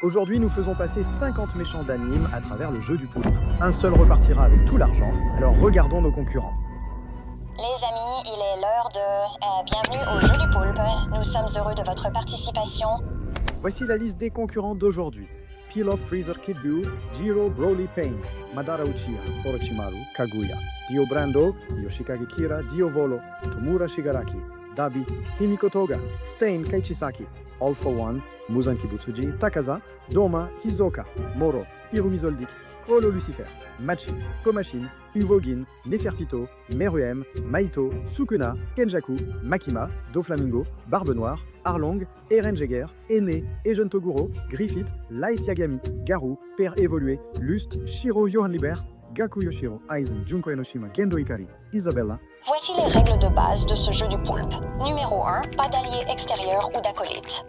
Aujourd'hui, nous faisons passer 50 méchants d'anime à travers le jeu du poulpe. Un seul repartira avec tout l'argent, alors regardons nos concurrents. Les amis, il est l'heure de... bienvenue au jeu du poulpe. Nous sommes heureux de votre participation. Voici la liste des concurrents d'aujourd'hui. Pilot Freezer Kid Buu, Jiro Broly Pain, Madara Uchiha, Orochimaru, Kaguya, Dio Brando, Yoshikage Kira, Dio Volo, Tomura Shigaraki, Dabi, Himiko Toga, Stain Kaichisaki, All for One, Muzan Kibutsuji, Takaza, Doma, Hisoka, Moro, Hirumi Zoldyck, Chrollo Lucifer, Machin, Komashin, Uvogin, Neferpito, Meruem, Maito, Sukuna, Kenjaku, Makima, Doflamingo, Barbe Noire, Arlong, Eren Jaeger, Ene, Ejon Toguro, Griffith, Light Yagami, Garou, Père Évolué, Lust, Shiro Johan Liber, Gaku Yoshiro, Aizen, Junko Enoshima, Gendo Ikari, Isabella. Voici les règles de base de ce jeu du poulpe. Numéro 1, pas d'alliés extérieurs ou d'acolytes.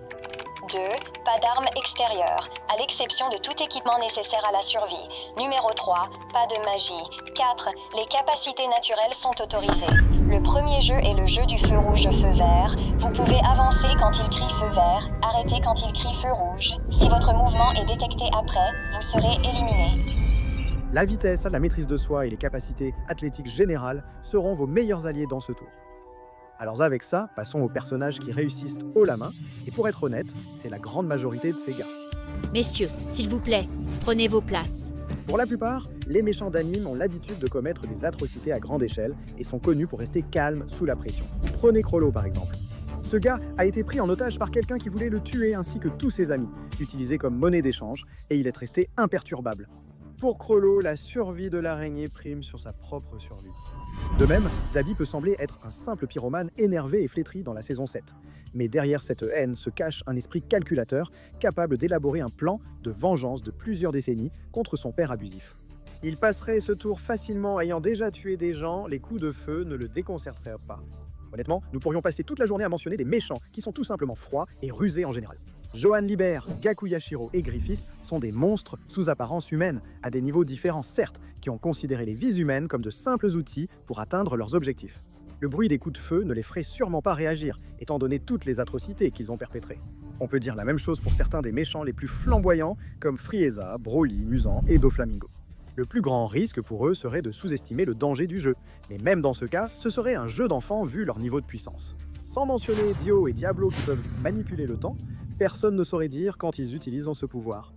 2. Pas d'armes extérieures, à l'exception de tout équipement nécessaire à la survie. Numéro 3. Pas de magie. 4. Les capacités naturelles sont autorisées. Le premier jeu est le jeu du feu rouge-feu vert. Vous pouvez avancer quand il crie feu vert, arrêter quand il crie feu rouge. Si votre mouvement est détecté après, vous serez éliminé. La vitesse, la maîtrise de soi et les capacités athlétiques générales seront vos meilleurs alliés dans ce tour. Alors avec ça, passons aux personnages qui réussissent haut la main, et pour être honnête, c'est la grande majorité de ces gars. Messieurs, s'il vous plaît, prenez vos places. Pour la plupart, les méchants d'anime ont l'habitude de commettre des atrocités à grande échelle et sont connus pour rester calmes sous la pression. Prenez Chrollo par exemple. Ce gars a été pris en otage par quelqu'un qui voulait le tuer ainsi que tous ses amis, utilisé comme monnaie d'échange, et il est resté imperturbable. Pour Chrollo, la survie de l'araignée prime sur sa propre survie. De même, Dabi peut sembler être un simple pyromane énervé et flétri dans la saison 7. Mais derrière cette haine se cache un esprit calculateur, capable d'élaborer un plan de vengeance de plusieurs décennies contre son père abusif. Il passerait ce tour facilement, ayant déjà tué des gens, les coups de feu ne le déconcerteraient pas. Honnêtement, nous pourrions passer toute la journée à mentionner des méchants qui sont tout simplement froids et rusés en général. Johan Liber, Gaku Yashiro et Griffith sont des monstres sous apparence humaine, à des niveaux différents certes, qui ont considéré les vies humaines comme de simples outils pour atteindre leurs objectifs. Le bruit des coups de feu ne les ferait sûrement pas réagir, étant donné toutes les atrocités qu'ils ont perpétrées. On peut dire la même chose pour certains des méchants les plus flamboyants, comme Frieza, Broly, Muzan et Doflamingo. Le plus grand risque pour eux serait de sous-estimer le danger du jeu, mais même dans ce cas, ce serait un jeu d'enfant vu leur niveau de puissance. Sans mentionner Dio et Diablo qui peuvent manipuler le temps, personne ne saurait dire quand ils utilisent ce pouvoir.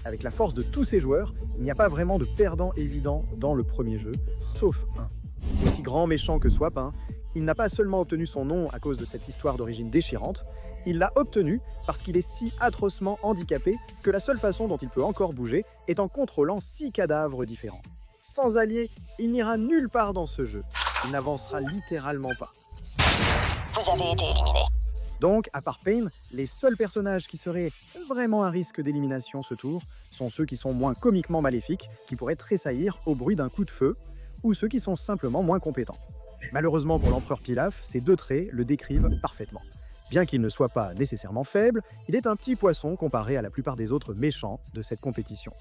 Avec la force de tous ces joueurs, il n'y a pas vraiment de perdant évident dans le premier jeu, sauf un. Aussi grand méchant que soit Pain, il n'a pas seulement obtenu son nom à cause de cette histoire d'origine déchirante, il l'a obtenu parce qu'il est si atrocement handicapé que la seule façon dont il peut encore bouger est en contrôlant 6 cadavres différents. Sans alliés, il n'ira nulle part dans ce jeu. Il n'avancera littéralement pas. Vous avez été éliminé. Donc, à part Pain, les seuls personnages qui seraient vraiment à risque d'élimination ce tour sont ceux qui sont moins comiquement maléfiques, qui pourraient tressaillir au bruit d'un coup de feu, ou ceux qui sont simplement moins compétents. Malheureusement pour l'empereur Pilaf, ces deux traits le décrivent parfaitement. Bien qu'il ne soit pas nécessairement faible, il est un petit poisson comparé à la plupart des autres méchants de cette compétition.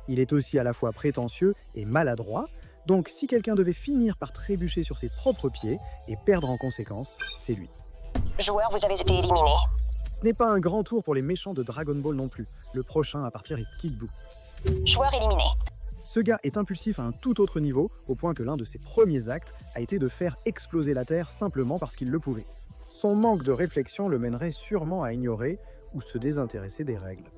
Il est aussi à la fois prétentieux et maladroit, donc si quelqu'un devait finir par trébucher sur ses propres pieds et perdre en conséquence, c'est lui. Joueurs, vous avez été éliminé. Ce n'est pas un grand tour pour les méchants de Dragon Ball non plus. Le prochain à partir est Kid Buu. Joueur éliminé. Ce gars est impulsif à un tout autre niveau, au point que l'un de ses premiers actes a été de faire exploser la Terre simplement parce qu'il le pouvait. Son manque de réflexion le mènerait sûrement à ignorer ou se désintéresser des règles.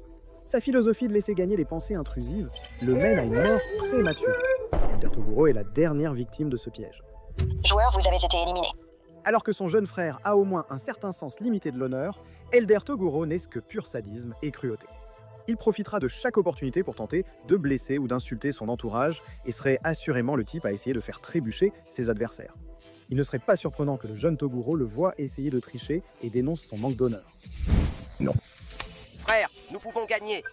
Sa philosophie de laisser gagner les pensées intrusives le mène à une mort prématurée. Elder Toguro est la dernière victime de ce piège. Joueur, vous avez été éliminé. Alors que son jeune frère a au moins un certain sens limité de l'honneur, Elder Toguro n'est que pur sadisme et cruauté. Il profitera de chaque opportunité pour tenter de blesser ou d'insulter son entourage et serait assurément le type à essayer de faire trébucher ses adversaires. Il ne serait pas surprenant que le jeune Toguro le voie essayer de tricher et dénonce son manque d'honneur. Non. Frère, nous pouvons gagner.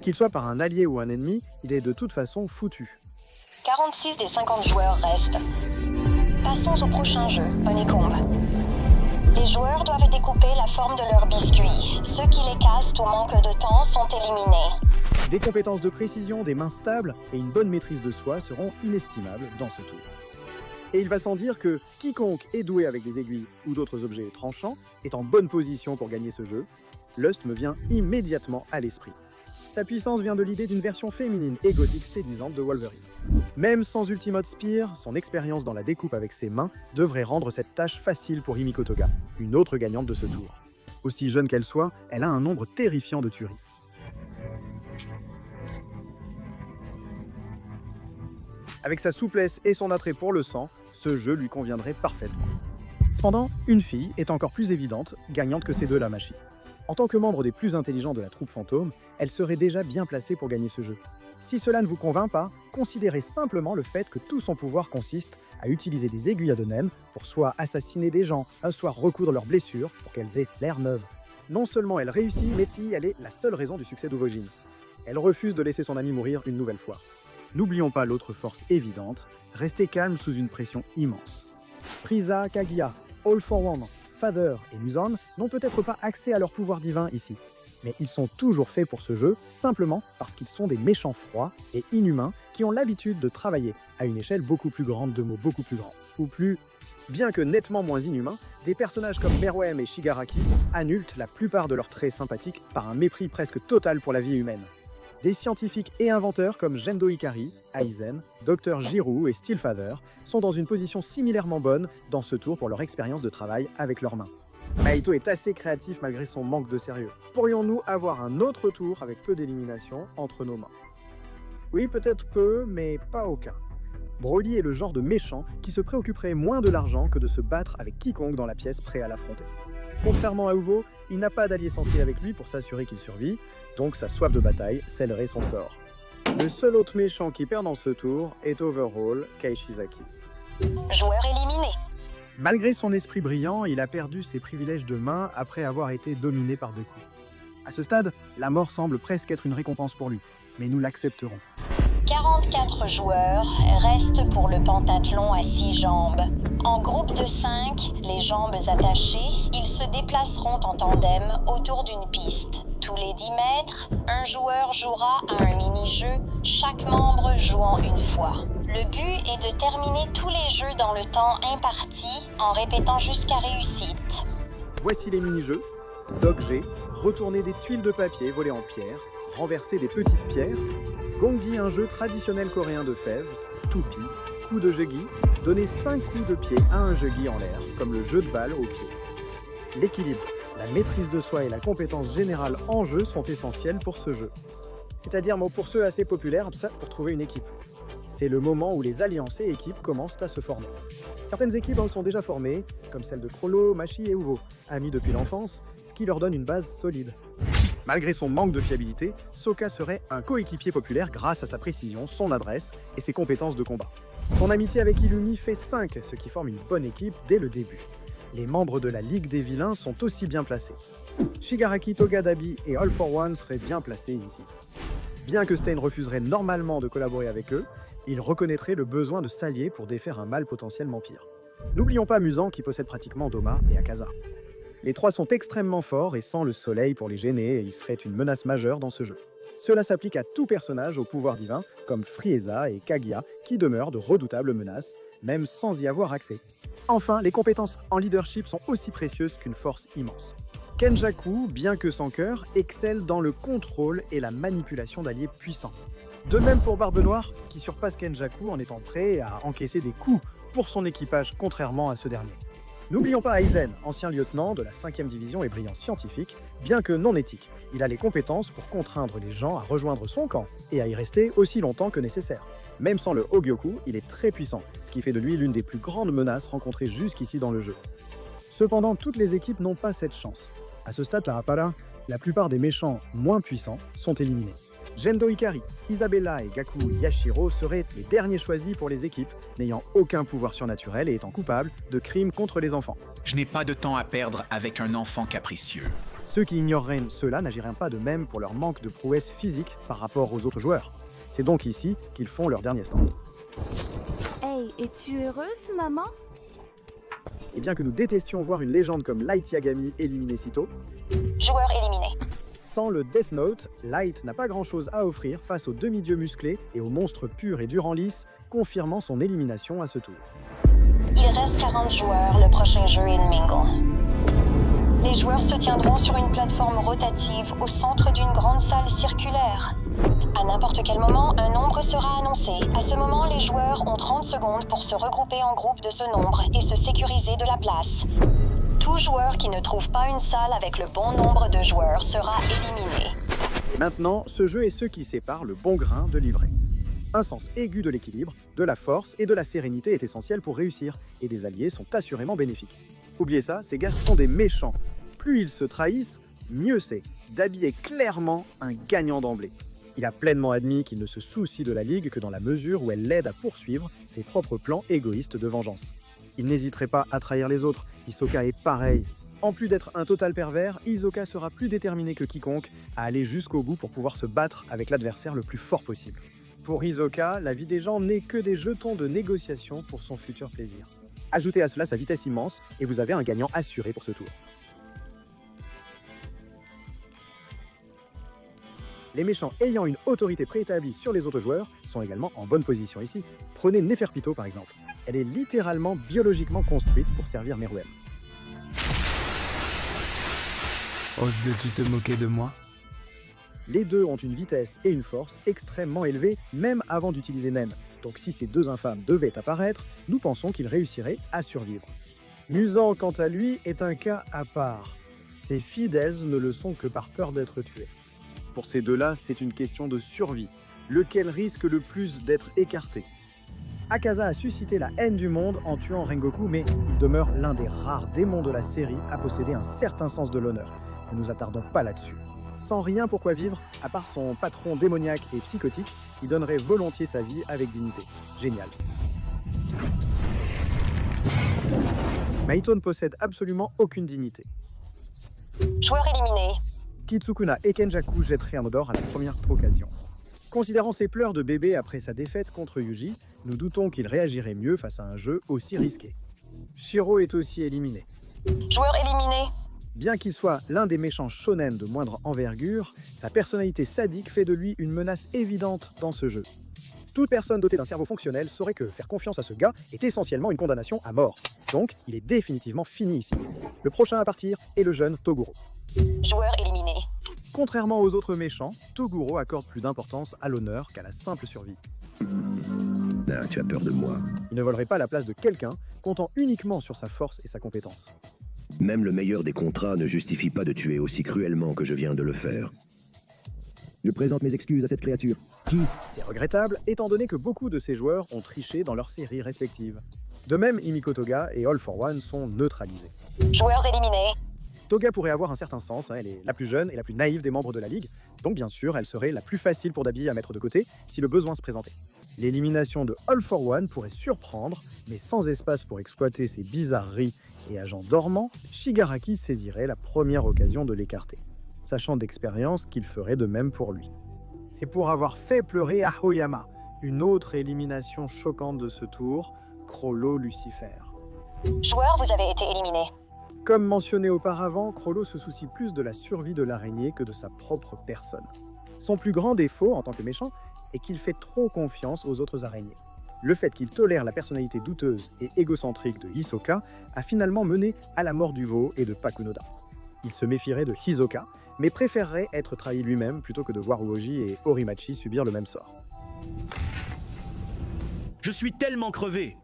Qu'il soit par un allié ou un ennemi, il est de toute façon foutu. 46 des 50 joueurs restent. Passons au prochain jeu, Honeycomb. Les joueurs doivent découper la forme de leurs biscuits. Ceux qui les cassent ou manquent de temps sont éliminés. Des compétences de précision, des mains stables et une bonne maîtrise de soi seront inestimables dans ce tour. Et il va sans dire que quiconque est doué avec des aiguilles ou d'autres objets tranchants est en bonne position pour gagner ce jeu. Lust me vient immédiatement à l'esprit. Sa puissance vient de l'idée d'une version féminine et gothique séduisante de Wolverine. Même sans Ultimate Spear, son expérience dans la découpe avec ses mains devrait rendre cette tâche facile pour Himiko Toga, une autre gagnante de ce tour. Aussi jeune qu'elle soit, elle a un nombre terrifiant de tueries. Avec sa souplesse et son attrait pour le sang, ce jeu lui conviendrait parfaitement. Cependant, une fille est encore plus évidente, gagnante que ces deux Lamashi. En tant que membre des plus intelligents de la troupe fantôme, elle serait déjà bien placée pour gagner ce jeu. Si cela ne vous convainc pas, considérez simplement le fait que tout son pouvoir consiste à utiliser des aiguilles à deux naines pour soit assassiner des gens, soit recoudre leurs blessures pour qu'elles aient l'air neuves. Non seulement elle réussit, mais si elle est la seule raison du succès d'Uvojin. Elle refuse de laisser son ami mourir une nouvelle fois. N'oublions pas l'autre force évidente, rester calme sous une pression immense. Frieza, Kaguya, All for One, Father et Muzan n'ont peut-être pas accès à leur pouvoir divin ici, mais ils sont toujours faits pour ce jeu simplement parce qu'ils sont des méchants froids et inhumains qui ont l'habitude de travailler à une échelle beaucoup plus grande de mots beaucoup plus grands, ou plus... Bien que nettement moins inhumains, des personnages comme Meruem et Shigaraki annulent la plupart de leurs traits sympathiques par un mépris presque total pour la vie humaine. Des scientifiques et inventeurs comme Gendo Ikari, Aizen, Dr Giroux et Steelfather sont dans une position similairement bonne dans ce tour pour leur expérience de travail avec leurs mains. Mahito est assez créatif malgré son manque de sérieux. Pourrions-nous avoir un autre tour avec peu d'élimination entre nos mains? Oui, peut-être peu, mais pas aucun. Broly est le genre de méchant qui se préoccuperait moins de l'argent que de se battre avec quiconque dans la pièce prêt à l'affronter. Contrairement à Uvo, il n'a pas d'allié sensé avec lui pour s'assurer qu'il survit, donc sa soif de bataille scellerait son sort. Le seul autre méchant qui perd dans ce tour est Overhaul Kaishizaki. Joueur éliminé. Malgré son esprit brillant, il a perdu ses privilèges de main après avoir été dominé par deux coups. À ce stade, la mort semble presque être une récompense pour lui, mais nous l'accepterons. 44 joueurs restent pour le pentathlon à 6 jambes. En groupe de 5, les jambes attachées, ils se déplaceront en tandem autour d'une piste. Tous les 10 mètres, un joueur jouera à un mini-jeu, chaque membre jouant une fois. Le but est de terminer tous les jeux dans le temps imparti en répétant jusqu'à réussite. Voici les mini-jeux. Dog G, retourner des tuiles de papier volées en pierre, renverser des petites pierres. Gongi, un jeu traditionnel coréen de fèves. Toupi, coup de jegi, donner 5 coups de pied à un jegi en l'air, comme le jeu de balle au pied. L'équilibre, la maîtrise de soi et la compétence générale en jeu sont essentielles pour ce jeu. C'est-à-dire pour ceux assez populaires, pour trouver une équipe. C'est le moment où les alliances et équipes commencent à se former. Certaines équipes sont déjà formées, comme celles de Chrollo, Machi et Uvo, amis depuis l'enfance, ce qui leur donne une base solide. Malgré son manque de fiabilité, Sokka serait un coéquipier populaire grâce à sa précision, son adresse et ses compétences de combat. Son amitié avec Illumi fait 5, ce qui forme une bonne équipe dès le début. Les membres de la Ligue des Vilains sont aussi bien placés. Shigaraki, Togadabi et All for One seraient bien placés ici. Bien que Stein refuserait normalement de collaborer avec eux, il reconnaîtrait le besoin de s'allier pour défaire un mal potentiellement pire. N'oublions pas Muzan qui possède pratiquement Doma et Akaza. Les trois sont extrêmement forts et sans le soleil pour les gêner, ils seraient une menace majeure dans ce jeu. Cela s'applique à tout personnage au pouvoir divin, comme Frieza et Kaguya, qui demeurent de redoutables menaces, même sans y avoir accès. Enfin, les compétences en leadership sont aussi précieuses qu'une force immense. Kenjaku, bien que sans cœur, excelle dans le contrôle et la manipulation d'alliés puissants. De même pour Barbe Noire, qui surpasse Kenjaku en étant prêt à encaisser des coups pour son équipage, contrairement à ce dernier. N'oublions pas Aizen, ancien lieutenant de la 5e division et brillant scientifique, bien que non éthique. Il a les compétences pour contraindre les gens à rejoindre son camp et à y rester aussi longtemps que nécessaire. Même sans le Hogyoku, il est très puissant, ce qui fait de lui l'une des plus grandes menaces rencontrées jusqu'ici dans le jeu. Cependant, toutes les équipes n'ont pas cette chance. À ce stade, la plupart des méchants moins puissants sont éliminés. Gendo Ikari, Isabella et Gaku Yashiro seraient les derniers choisis pour les équipes, n'ayant aucun pouvoir surnaturel et étant coupables de crimes contre les enfants. Je n'ai pas de temps à perdre avec un enfant capricieux. Ceux qui ignoreraient cela n'agiraient pas de même pour leur manque de prouesse physique par rapport aux autres joueurs. C'est donc ici qu'ils font leur dernier stand. Hey, es-tu heureuse, maman? Et bien que nous détestions voir une légende comme Light Yagami éliminée si tôt, Joueur éliminé. sans le Death Note, Light n'a pas grand-chose à offrir face aux demi-dieux musclés et aux monstres purs et durs en lice, confirmant son élimination à ce tour. Il reste 40 joueurs, le prochain jeu est Mingle. Les joueurs se tiendront sur une plateforme rotative au centre d'une grande salle circulaire. n'importe quel moment, un nombre sera annoncé. À ce moment, les joueurs ont 30 secondes pour se regrouper en groupe de ce nombre et se sécuriser de la place. Tout joueur qui ne trouve pas une salle avec le bon nombre de joueurs sera éliminé. Et maintenant, ce jeu est ce qui sépare le bon grain de l'ivraie. Un sens aigu de l'équilibre, de la force et de la sérénité est essentiel pour réussir, et des alliés sont assurément bénéfiques. Oubliez ça, ces gars sont des méchants. Plus ils se trahissent, mieux c'est. Dabi est clairement un gagnant d'emblée. Il a pleinement admis qu'il ne se soucie de la Ligue que dans la mesure où elle l'aide à poursuivre ses propres plans égoïstes de vengeance. Il n'hésiterait pas à trahir les autres, Hisoka est pareil. En plus d'être un total pervers, Hisoka sera plus déterminé que quiconque à aller jusqu'au bout pour pouvoir se battre avec l'adversaire le plus fort possible. Pour Hisoka, la vie des gens n'est que des jetons de négociation pour son futur plaisir. Ajoutez à cela sa vitesse immense et vous avez un gagnant assuré pour ce tour. Les méchants ayant une autorité préétablie sur les autres joueurs sont également en bonne position ici. Prenez Neferpito par exemple. Elle est littéralement biologiquement construite pour servir Meruem. Oses-tu te moquer de moi? Les deux ont une vitesse et une force extrêmement élevées, même avant d'utiliser Nen. Donc si ces deux infâmes devaient apparaître, nous pensons qu'ils réussiraient à survivre. Musan, quant à lui, est un cas à part. Ses fidèles ne le sont que par peur d'être tués. Pour ces deux-là, c'est une question de survie. Lequel risque le plus d'être écarté? Akaza a suscité la haine du monde en tuant Rengoku, mais il demeure l'un des rares démons de la série à posséder un certain sens de l'honneur. Ne nous attardons pas là-dessus. Sans rien pour quoi vivre, à part son patron démoniaque et psychotique, il donnerait volontiers sa vie avec dignité. Génial. Mahito ne possède absolument aucune dignité. Joueur éliminé. Kitsukuna et Kenjaku jetteraient un odor à la première occasion. Considérant ses pleurs de bébé après sa défaite contre Yuji, nous doutons qu'il réagirait mieux face à un jeu aussi risqué. Shiro est aussi éliminé. Joueur éliminé. Bien qu'il soit l'un des méchants shonen de moindre envergure, sa personnalité sadique fait de lui une menace évidente dans ce jeu. Toute personne dotée d'un cerveau fonctionnel saurait que faire confiance à ce gars est essentiellement une condamnation à mort. Donc, il est définitivement fini ici. Le prochain à partir est le jeune Toguro. Joueur éliminé. Contrairement aux autres méchants, Toguro accorde plus d'importance à l'honneur qu'à la simple survie. Ah, tu as peur de moi. Il ne volerait pas la place de quelqu'un, comptant uniquement sur sa force et sa compétence. Même le meilleur des contrats ne justifie pas de tuer aussi cruellement que je viens de le faire. Je présente mes excuses à cette créature. Qui? C'est regrettable, étant donné que beaucoup de ces joueurs ont triché dans leurs séries respectives. De même, Himiko Toga et All for One sont neutralisés. Joueurs éliminés. Toga pourrait avoir un certain sens, elle est la plus jeune et la plus naïve des membres de la Ligue, donc bien sûr, elle serait la plus facile pour Dabi à mettre de côté si le besoin se présentait. L'élimination de All for One pourrait surprendre, mais sans espace pour exploiter ses bizarreries et agents dormants, Shigaraki saisirait la première occasion de l'écarter, sachant d'expérience qu'il ferait de même pour lui. C'est pour avoir fait pleurer Aoyama, une autre élimination choquante de ce tour, Chrollo Lucifer. Joueur, vous avez été éliminé. Comme mentionné auparavant, Chrollo se soucie plus de la survie de l'araignée que de sa propre personne. Son plus grand défaut en tant que méchant est qu'il fait trop confiance aux autres araignées. Le fait qu'il tolère la personnalité douteuse et égocentrique de Hisoka a finalement mené à la mort du veau et de Pakunoda. Il se méfierait de Hisoka, mais préférerait être trahi lui-même plutôt que de voir Uoji et Horimachi subir le même sort. Je suis tellement crevé!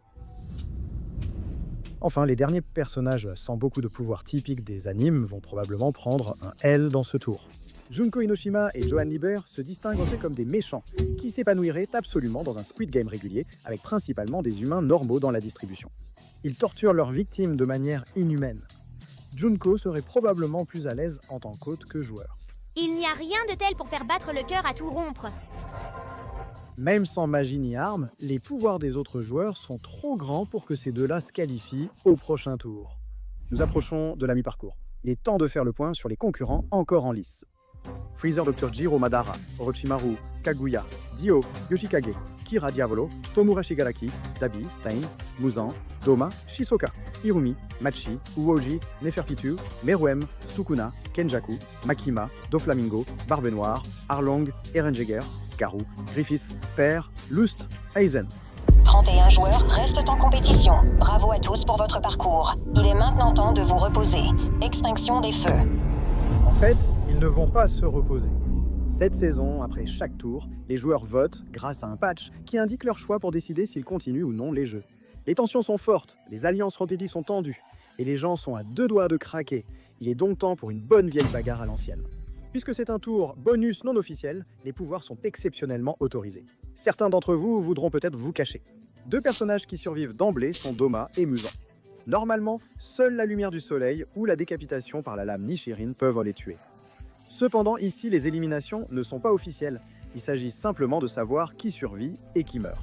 Enfin, les derniers personnages sans beaucoup de pouvoir typiques des animes vont probablement prendre un L dans ce tour. Junko Inoshima et Johan Lieber se distinguent en fait comme des méchants qui s'épanouiraient absolument dans un Squid Game régulier avec principalement des humains normaux dans la distribution. Ils torturent leurs victimes de manière inhumaine. Junko serait probablement plus à l'aise en tant qu'hôte que joueur. Il n'y a rien de tel pour faire battre le cœur à tout rompre. Même sans magie ni armes, les pouvoirs des autres joueurs sont trop grands pour que ces deux-là se qualifient au prochain tour. Nous approchons de la mi-parcours. Il est temps de faire le point sur les concurrents encore en lice. Freezer Dr. Jiro Madara, Orochimaru, Kaguya, Dio, Yoshikage, Kira Diavolo, Tomura Shigaraki, Dabi, Stein, Muzan, Doma, Shisoka, Hirumi, Machi, Uoji, Neferpitu, Meruem, Sukuna, Kenjaku, Makima, Doflamingo, Barbe Noire, Arlong, Erengegger, Garou, Griffith, Père, Lust, Aizen. 31 joueurs restent en compétition. Bravo à tous pour votre parcours. Il est maintenant temps de vous reposer. Extinction des feux. En fait, ils ne vont pas se reposer. Cette saison, après chaque tour, les joueurs votent grâce à un patch qui indique leur choix pour décider s'ils continuent ou non les jeux. Les tensions sont fortes, les alliances Rocket sont tendues, et les gens sont à deux doigts de craquer. Il est donc temps pour une bonne vieille bagarre à l'ancienne. Puisque c'est un tour bonus non officiel, les pouvoirs sont exceptionnellement autorisés. Certains d'entre vous voudront peut-être vous cacher. Deux personnages qui survivent d'emblée sont Doma et Musan. Normalement, seule la lumière du soleil ou la décapitation par la lame Nichirin peuvent les tuer. Cependant, ici, les éliminations ne sont pas officielles. Il s'agit simplement de savoir qui survit et qui meurt.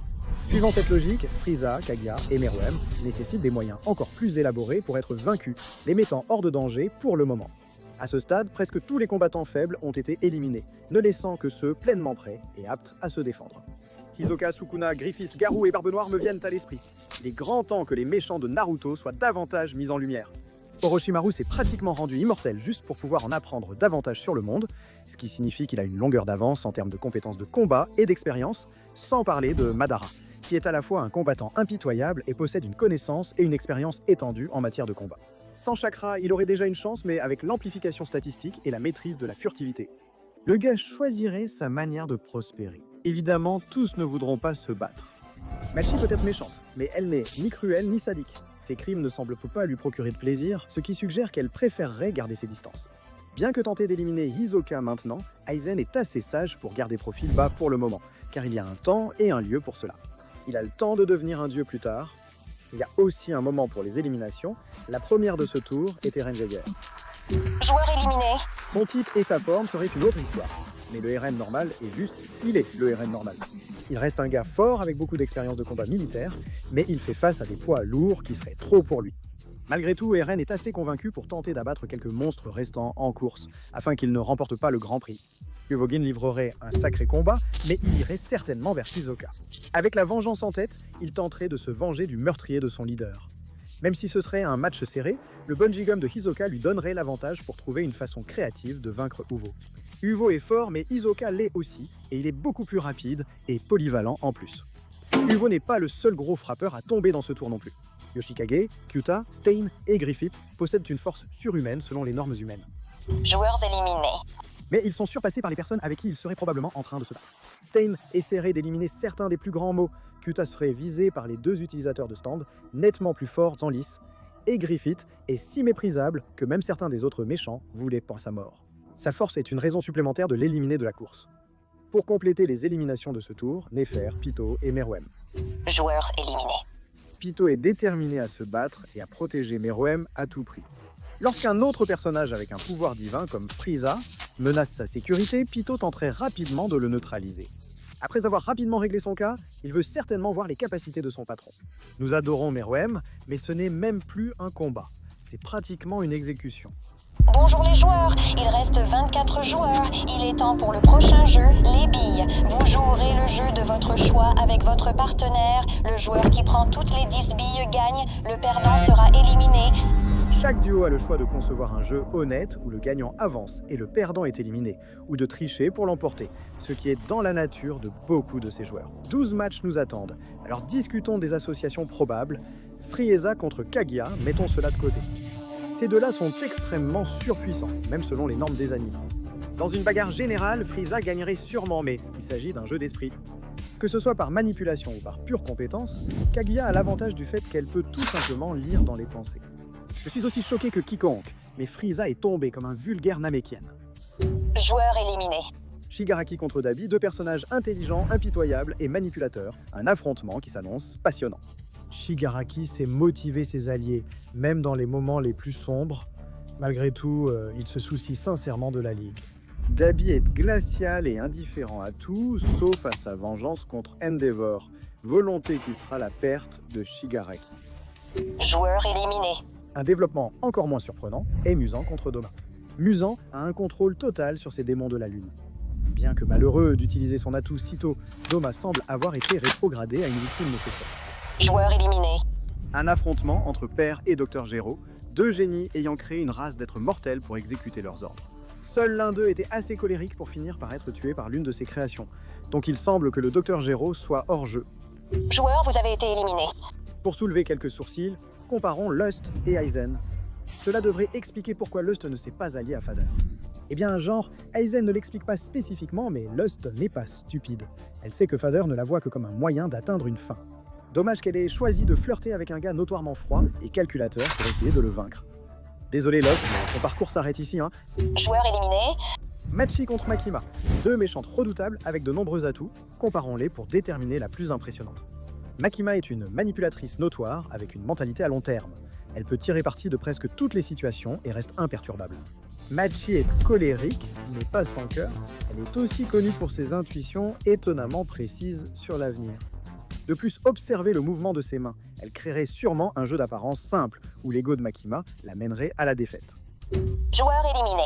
Suivant cette logique, Frieza, Kaguya et Meruem nécessitent des moyens encore plus élaborés pour être vaincus, les mettant hors de danger pour le moment. À ce stade, presque tous les combattants faibles ont été éliminés, ne laissant que ceux pleinement prêts et aptes à se défendre. Hisoka, Sukuna, Griffith, Garou et Barbe Noire me viennent à l'esprit. Il est grand temps que les méchants de Naruto soient davantage mis en lumière. Orochimaru s'est pratiquement rendu immortel juste pour pouvoir en apprendre davantage sur le monde, ce qui signifie qu'il a une longueur d'avance en termes de compétences de combat et d'expérience, sans parler de Madara, qui est à la fois un combattant impitoyable et possède une connaissance et une expérience étendue en matière de combat. Sans chakra, il aurait déjà une chance, mais avec l'amplification statistique et la maîtrise de la furtivité. Le gars choisirait sa manière de prospérer. Évidemment, tous ne voudront pas se battre. Machi peut être méchante, mais elle n'est ni cruelle ni sadique. Ses crimes ne semblent pas lui procurer de plaisir, ce qui suggère qu'elle préférerait garder ses distances. Bien que tenter d'éliminer Hisoka maintenant, Aizen est assez sage pour garder profil bas pour le moment, car il y a un temps et un lieu pour cela. Il a le temps de devenir un dieu plus tard. Il y a aussi un moment pour les éliminations. La première de ce tour est Eren Jaeger. Joueur éliminé. Son titre et sa forme seraient une autre histoire. Mais le Eren normal est juste, il est le Eren normal. Il reste un gars fort avec beaucoup d'expérience de combat militaire, mais il fait face à des poids lourds qui seraient trop pour lui. Malgré tout, Eren est assez convaincu pour tenter d'abattre quelques monstres restants en course, afin qu'il ne remporte pas le Grand Prix. Yuvogin livrerait un sacré combat, mais il irait certainement vers Shizuka. Avec la vengeance en tête, il tenterait de se venger du meurtrier de son leader. Même si ce serait un match serré, le Bungee Gum de Hisoka lui donnerait l'avantage pour trouver une façon créative de vaincre Uvo. Uvo est fort, mais Hisoka l'est aussi, et il est beaucoup plus rapide et polyvalent en plus. Uvo n'est pas le seul gros frappeur à tomber dans ce tour non plus. Yoshikage, Kyuta, Stain et Griffith possèdent une force surhumaine selon les normes humaines. Joueurs éliminés. Mais ils sont surpassés par les personnes avec qui ils seraient probablement en train de se battre. Stain essaierait d'éliminer certains des plus grands mots, Kyuta serait visé par les deux utilisateurs de stand, nettement plus forts en lice, et Griffith est si méprisable que même certains des autres méchants voulaient pour sa mort. Sa force est une raison supplémentaire de l'éliminer de la course. Pour compléter les éliminations de ce tour, Nefer, Pitou et Meruem. Joueurs éliminés. Pitou est déterminé à se battre et à protéger Meruem à tout prix. Lorsqu'un autre personnage avec un pouvoir divin comme Frieza menace sa sécurité, Pitou tenterait rapidement de le neutraliser. Après avoir rapidement réglé son cas, il veut certainement voir les capacités de son patron. Nous adorons Meruem, mais ce n'est même plus un combat. C'est pratiquement une exécution. Bonjour les joueurs, il reste 24 joueurs. Il est temps pour le prochain jeu, les billes. Vous jouerez le jeu de votre choix avec votre partenaire. Le joueur qui prend toutes les 10 billes gagne. Le perdant sera éliminé. Chaque duo a le choix de concevoir un jeu honnête où le gagnant avance et le perdant est éliminé, ou de tricher pour l'emporter, ce qui est dans la nature de beaucoup de ces joueurs. 12 matchs nous attendent, alors discutons des associations probables. Frieza contre Kaguya, mettons cela de côté. Ces deux-là sont extrêmement surpuissants, même selon les normes des animes. Dans une bagarre générale, Frieza gagnerait sûrement, mais il s'agit d'un jeu d'esprit. Que ce soit par manipulation ou par pure compétence, Kaguya a l'avantage du fait qu'elle peut tout simplement lire dans les pensées. Je suis aussi choqué que quiconque, mais Frieza est tombé comme un vulgaire Namekian. Joueurs éliminés. Shigaraki contre Dabi, deux personnages intelligents, impitoyables et manipulateurs, un affrontement qui s'annonce passionnant. Shigaraki sait motiver ses alliés, même dans les moments les plus sombres. Malgré tout, il se soucie sincèrement de la Ligue. Dabi est glacial et indifférent à tout, sauf à sa vengeance contre Endeavor, volonté qui sera la perte de Shigaraki. Joueurs éliminés. Un développement encore moins surprenant est Muzan contre Doma. Muzan a un contrôle total sur ses démons de la Lune. Bien que malheureux d'utiliser son atout si tôt, Doma semble avoir été rétrogradé à une victime nécessaire. Joueurs éliminés. Un affrontement entre Père et Dr Gero, deux génies ayant créé une race d'êtres mortels pour exécuter leurs ordres. Seul l'un d'eux était assez colérique pour finir par être tué par l'une de ses créations, donc il semble que le Dr Gero soit hors jeu. Joueurs, vous avez été éliminés. Pour soulever quelques sourcils, comparons Lust et Aizen. Cela devrait expliquer pourquoi Lust ne s'est pas allié à Fader. Eh bien, genre, Aizen ne l'explique pas spécifiquement, mais Lust n'est pas stupide. Elle sait que Father ne la voit que comme un moyen d'atteindre une fin. Dommage qu'elle ait choisi de flirter avec un gars notoirement froid et calculateur pour essayer de le vaincre. Désolé Lust, mais ton parcours s'arrête ici, hein. Joueur éliminé. Machi contre Makima, deux méchantes redoutables avec de nombreux atouts, comparons-les pour déterminer la plus impressionnante. Makima est une manipulatrice notoire avec une mentalité à long terme. Elle peut tirer parti de presque toutes les situations et reste imperturbable. Machi est colérique, mais pas sans cœur. Elle est aussi connue pour ses intuitions étonnamment précises sur l'avenir. De plus, observez le mouvement de ses mains. Elle créerait sûrement un jeu d'apparence simple, où l'ego de Makima la mènerait à la défaite. Joueur éliminé.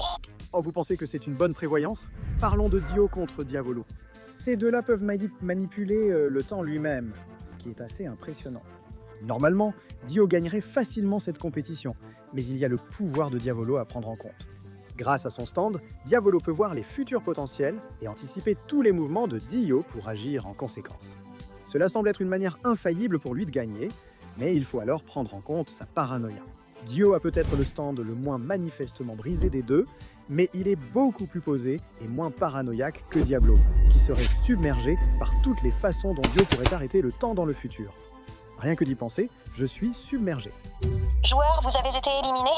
Oh, vous pensez que c'est une bonne prévoyance? Parlons de Dio contre Diavolo. Ces deux-là peuvent manipuler le temps lui-même, ce qui est assez impressionnant. Normalement, Dio gagnerait facilement cette compétition, mais il y a le pouvoir de Diavolo à prendre en compte. Grâce à son stand, Diavolo peut voir les futurs potentiels et anticiper tous les mouvements de Dio pour agir en conséquence. Cela semble être une manière infaillible pour lui de gagner, mais il faut alors prendre en compte sa paranoïa. Dio a peut-être le stand le moins manifestement brisé des deux, mais il est beaucoup plus posé et moins paranoïaque que Diablo, qui serait submergé par toutes les façons dont Dio pourrait arrêter le temps dans le futur. Rien que d'y penser, je suis submergé. Joueur, vous avez été éliminé.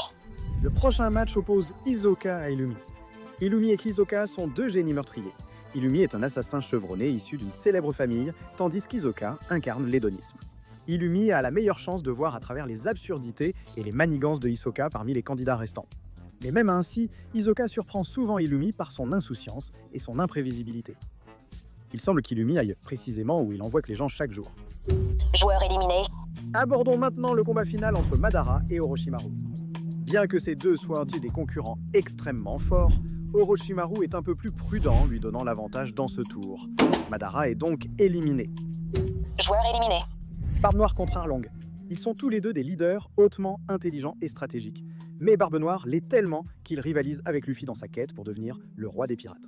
Le prochain match oppose Hisoka à Illumi. Illumi et Kizoka sont deux génies meurtriers. Illumi est un assassin chevronné issu d'une célèbre famille, tandis qu'Hisoka incarne l'hédonisme. Illumi a la meilleure chance de voir à travers les absurdités et les manigances de Hisoka parmi les candidats restants. Mais même ainsi, Hisoka surprend souvent Illumi par son insouciance et son imprévisibilité. Il semble qu'Illumi aille précisément où il envoie que les gens chaque jour. Joueur éliminé. Abordons maintenant le combat final entre Madara et Orochimaru. Bien que ces deux soient des concurrents extrêmement forts, Orochimaru est un peu plus prudent, lui donnant l'avantage dans ce tour. Madara est donc éliminé. Joueur éliminé. Barbe Noire contre Arlong. Ils sont tous les deux des leaders hautement intelligents et stratégiques. Mais Barbe Noire l'est tellement qu'il rivalise avec Luffy dans sa quête pour devenir le roi des pirates.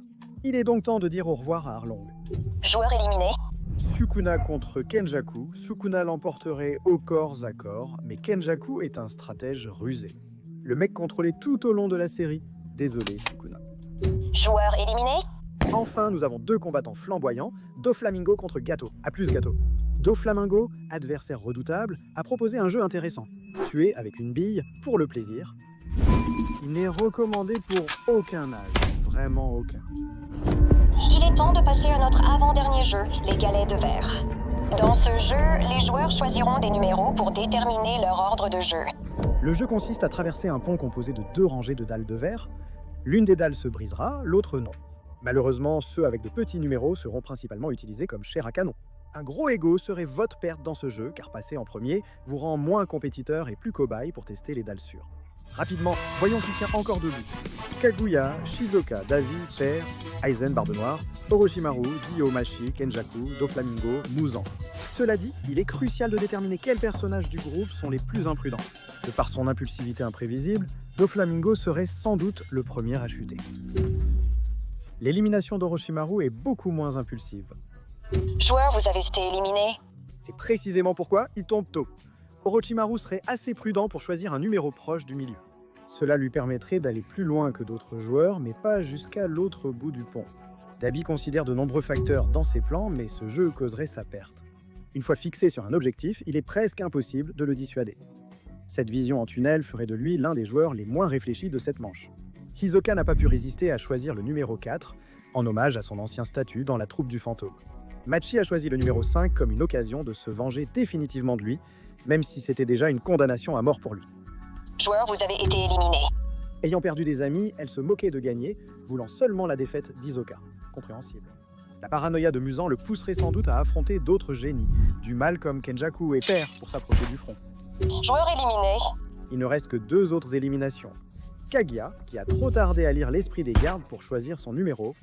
Il est donc temps de dire au revoir à Arlong. Joueur éliminé. Sukuna contre Kenjaku. Sukuna l'emporterait au corps à corps, mais Kenjaku est un stratège rusé. Le mec contrôlé tout au long de la série. Désolé, Sukuna. Joueur éliminé. Enfin, nous avons deux combattants flamboyants, Doflamingo contre Gato. À plus Gato. Doflamingo, adversaire redoutable, a proposé un jeu intéressant. Tuer avec une bille pour le plaisir. Il n'est recommandé pour aucun âge. Vraiment aucun. Il est temps de passer à notre avant-dernier jeu, les galets de verre. Dans ce jeu, les joueurs choisiront des numéros pour déterminer leur ordre de jeu. Le jeu consiste à traverser un pont composé de deux rangées de dalles de verre. L'une des dalles se brisera, l'autre non. Malheureusement, ceux avec de petits numéros seront principalement utilisés comme chair à canon. Un gros ego serait votre perte dans ce jeu, car passer en premier vous rend moins compétiteur et plus cobaye pour tester les dalles sûres. Rapidement, voyons qui tient encore debout. Kaguya, Shizuka, Davi, Père, Aizen, Barbe Noire, Orochimaru, Dio, Machi, Kenjaku, Doflamingo, Muzan. Cela dit, il est crucial de déterminer quels personnages du groupe sont les plus imprudents. De par son impulsivité imprévisible, Doflamingo serait sans doute le premier à chuter. L'élimination d'Orochimaru est beaucoup moins impulsive. Joueur, vous avez été éliminé. C'est précisément pourquoi il tombe tôt. Orochimaru serait assez prudent pour choisir un numéro proche du milieu. Cela lui permettrait d'aller plus loin que d'autres joueurs, mais pas jusqu'à l'autre bout du pont. Dabi considère de nombreux facteurs dans ses plans, mais ce jeu causerait sa perte. Une fois fixé sur un objectif, il est presque impossible de le dissuader. Cette vision en tunnel ferait de lui l'un des joueurs les moins réfléchis de cette manche. Hisoka n'a pas pu résister à choisir le numéro 4, en hommage à son ancien statut dans la troupe du fantôme. Machi a choisi le numéro 5 comme une occasion de se venger définitivement de lui, même si c'était déjà une condamnation à mort pour lui. Joueur, vous avez été éliminé. Ayant perdu des amis, elle se moquait de gagner, voulant seulement la défaite d'Hisoka. Compréhensible. La paranoïa de Muzan le pousserait sans doute à affronter d'autres génies, du mal comme Kenjaku et Père pour s'approcher du front. Joueur éliminé. Il ne reste que deux autres éliminations. Kaguya, qui a trop tardé à lire l'esprit des gardes pour choisir son numéro,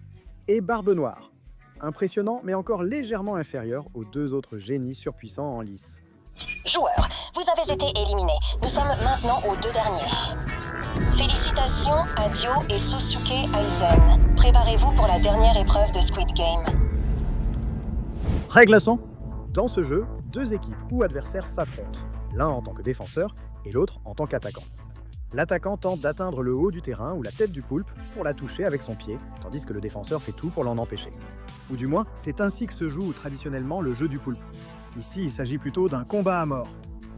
et Barbe Noire. Impressionnant, mais encore légèrement inférieur aux deux autres génies surpuissants en lice. Joueur, vous avez été éliminé. Nous sommes maintenant aux deux derniers. Félicitations à Dio et Sosuke Aizen. Préparez-vous pour la dernière épreuve de Squid Game. Règle à 100. Dans ce jeu, deux équipes ou adversaires s'affrontent, l'un en tant que défenseur et l'autre en tant qu'attaquant. L'attaquant tente d'atteindre le haut du terrain ou la tête du poulpe pour la toucher avec son pied, tandis que le défenseur fait tout pour l'en empêcher. Ou du moins, c'est ainsi que se joue traditionnellement le jeu du poulpe. Ici, il s'agit plutôt d'un combat à mort.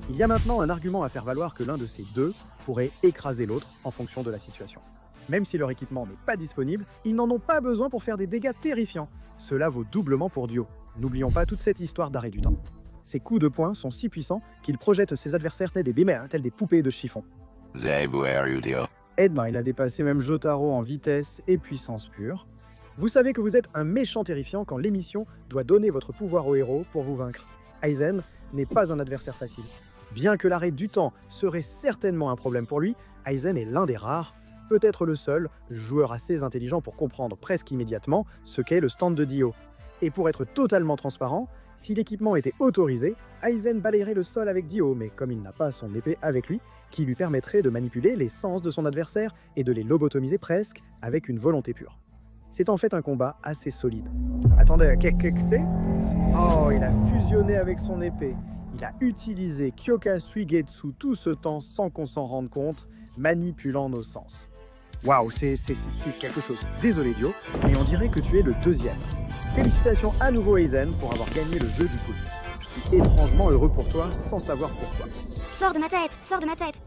Il y a maintenant un argument à faire valoir que l'un de ces deux pourrait écraser l'autre en fonction de la situation. Même si leur équipement n'est pas disponible, ils n'en ont pas besoin pour faire des dégâts terrifiants. Cela vaut doublement pour Dio. N'oublions pas toute cette histoire d'arrêt du temps. Ces coups de poing sont si puissants qu'ils projettent ses adversaires tels des poupées de chiffon. Ed, il a dépassé même Jotaro en vitesse et puissance pure. Vous savez que vous êtes un méchant terrifiant quand l'émission doit donner votre pouvoir au héros pour vous vaincre. Aizen n'est pas un adversaire facile. Bien que l'arrêt du temps serait certainement un problème pour lui, Aizen est l'un des rares, peut-être le seul, joueur assez intelligent pour comprendre presque immédiatement ce qu'est le stand de Dio. Et pour être totalement transparent, si l'équipement était autorisé, Aizen balayerait le sol avec Dio, mais comme il n'a pas son épée avec lui, qui lui permettrait de manipuler les sens de son adversaire et de les lobotomiser presque avec une volonté pure. C'est en fait un combat assez solide. Attendez, qu'est-ce que c'est ? Oh, il a fusionné avec son épée. Il a utilisé Kyoka Suigetsu tout ce temps sans qu'on s'en rende compte, manipulant nos sens. Waouh, c'est quelque chose. Désolé Dio, mais on dirait que tu es le deuxième. Félicitations à nouveau Aizen pour avoir gagné le jeu du poulpe. Je suis étrangement heureux pour toi sans savoir pourquoi. Sors de ma tête, sors de ma tête.